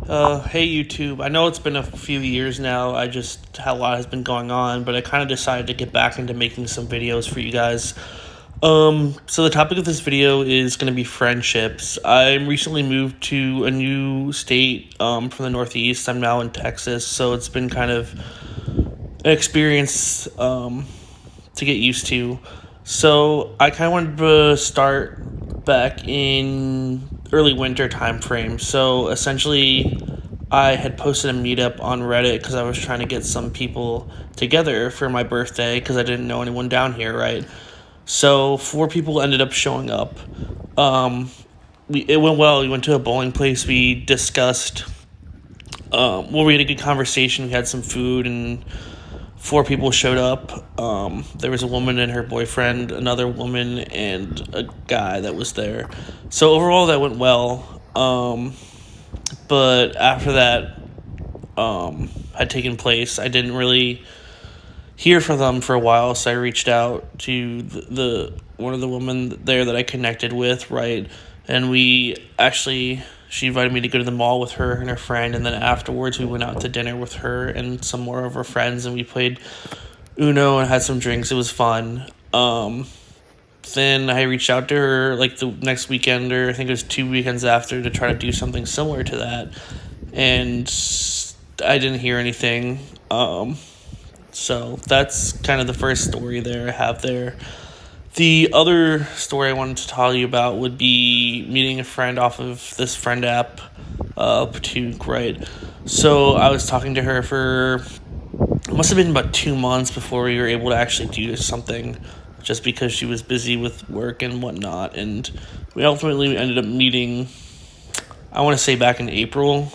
Hey YouTube. I know it's been a few years now. A lot has been going on, but I kind of decided to get back into making some videos for you guys. So the topic of this video is going to be friendships. I recently moved to a new state, from the Northeast. I'm now in Texas, so it's been kind of an experience, to get used to. So I kind of wanted to start back in early winter time frame. So essentially, I had posted a meetup on Reddit because I was trying to get some people together for my birthday because I didn't know anyone down here, right? So 4 people ended up showing up. It went well. We went to a bowling place. We discussed. We had a good conversation. We had some food, and 4 people showed up. There was a woman and her boyfriend, another woman, and a guy that was there. So overall, that went well. But after that had taken place, I didn't really hear from them for a while. So I reached out to the one of the women there that I connected with, right? And she invited me to go to the mall with her and her friend, and then afterwards we went out to dinner with her and some more of her friends, and we played Uno and had some drinks. It was fun. Then I reached out to her like the next weekend, or I think it was 2 weekends after, to try to do something similar to that, and I didn't hear anything. So that's kind of the first story there I have there. The other story I wanted to tell you about would be meeting a friend off of this friend app, Patook, right? So I was talking to her for, it must have been about 2 months before we were able to actually do something, just because she was busy with work and whatnot. And we ultimately ended up meeting, I want to say back in April.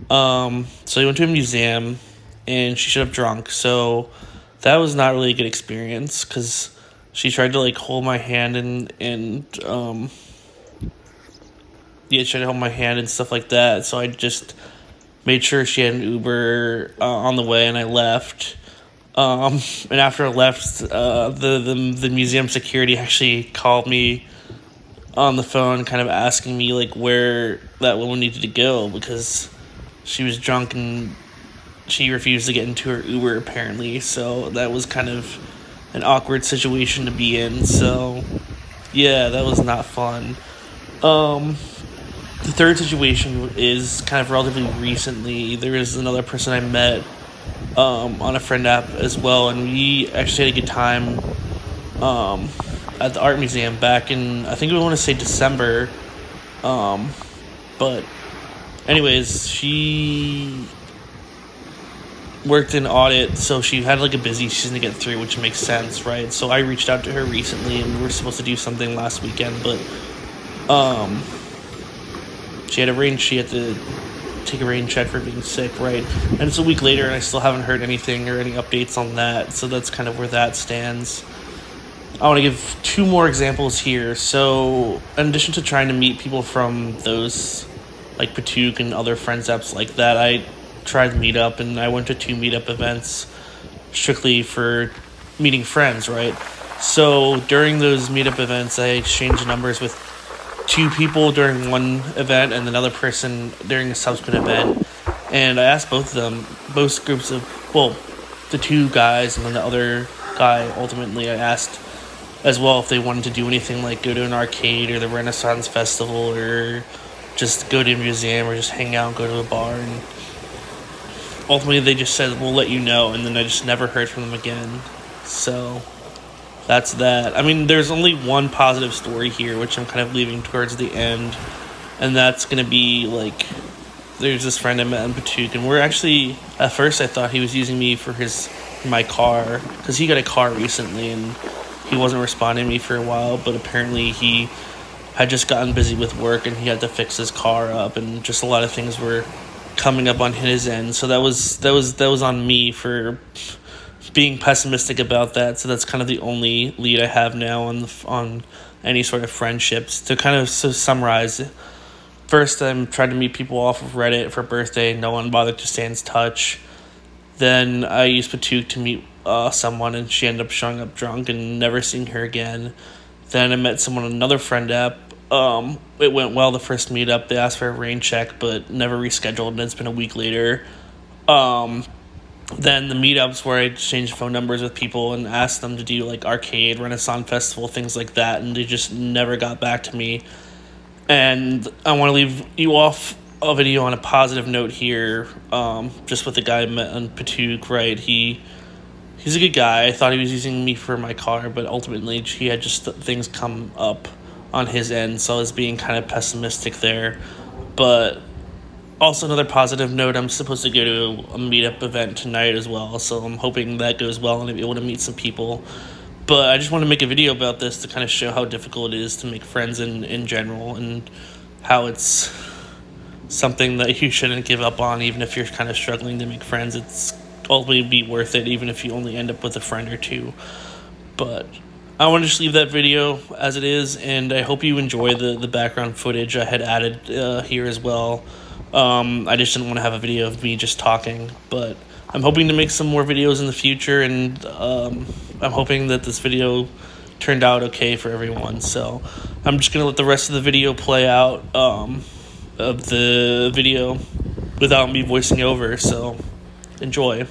So we went to a museum, and she showed up drunk. So that was not really a good experience, because she tried to like hold my hand she tried to hold my hand and stuff like that. So I just made sure she had an Uber on the way, and I left. And after I left, the museum security actually called me on the phone, kind of asking me like where that woman needed to go, because she was drunk and she refused to get into her Uber apparently. So that was kind of an awkward situation to be in. So yeah, that was not fun. The third situation is kind of relatively recently. There is another person I met on a friend app as well, and we actually had a good time at the art museum back in, I think we want to say December. But anyways, she worked in audit, so she had like a busy season to get through, which makes sense, right? So I reached out to her recently, and we were supposed to do something last weekend, but she had to take a rain check for being sick, right? And it's a week later, and I still haven't heard anything or any updates on that. So that's kind of where that stands. I want to give 2 more examples here. So in addition to trying to meet people from those like Patook and other friends apps like that, I tried Meetup, and I went to 2 Meetup events strictly for meeting friends, right? So during those Meetup events, I exchanged numbers with 2 people during one event and another person during a subsequent event. And I asked both groups of, the 2 guys and then the other guy, ultimately, I asked as well if they wanted to do anything like go to an arcade or the Renaissance Festival, or just go to a museum, or just hang out and go to a bar. And ultimately they just said, we'll let you know, and then I just never heard from them again. So that's that. I mean, there's only one positive story here, which I'm kind of leaving towards the end, and that's going to be, like, there's this friend I met in Patook, and we're actually, at first I thought he was using me for my car, because he got a car recently, and he wasn't responding to me for a while, but apparently he had just gotten busy with work, and he had to fix his car up, and just a lot of things were coming up on his end. So that was on me for being pessimistic about that. So that's kind of the only lead I have now on any sort of friendships. To kind of summarize, first I'm trying to meet people off of Reddit for birthday. No one bothered to stay in touch. Then I used Patook to meet someone, and she ended up showing up drunk, and never seeing her again. Then I met someone on another friend app It went well the first meetup. They asked for a rain check, but never rescheduled, and it's been a week later. Then the meetups where I exchanged phone numbers with people and asked them to do like arcade, Renaissance Festival, things like that, and they just never got back to me. And I want to leave you off a video on a positive note here, just with the guy I met on Patook, right? He's a good guy. I thought he was using me for my car, but ultimately he had just things come up on his end, so I was being kind of pessimistic there. But also another positive note, I'm supposed to go to a meetup event tonight as well, so I'm hoping that goes well and I'll be able to meet some people. But I just want to make a video about this to kind of show how difficult it is to make friends in general, and how it's something that you shouldn't give up on. Even if you're kind of struggling to make friends, it's ultimately be worth it, even if you only end up with a friend or two. But I want to just leave that video as it is, and I hope you enjoy the background footage I had added here as well. I just didn't want to have a video of me just talking, but I'm hoping to make some more videos in the future, and I'm hoping that this video turned out okay for everyone. So I'm just going to let the rest of the video play out, of the video without me voicing over, so enjoy.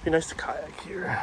Be nice to kayak here.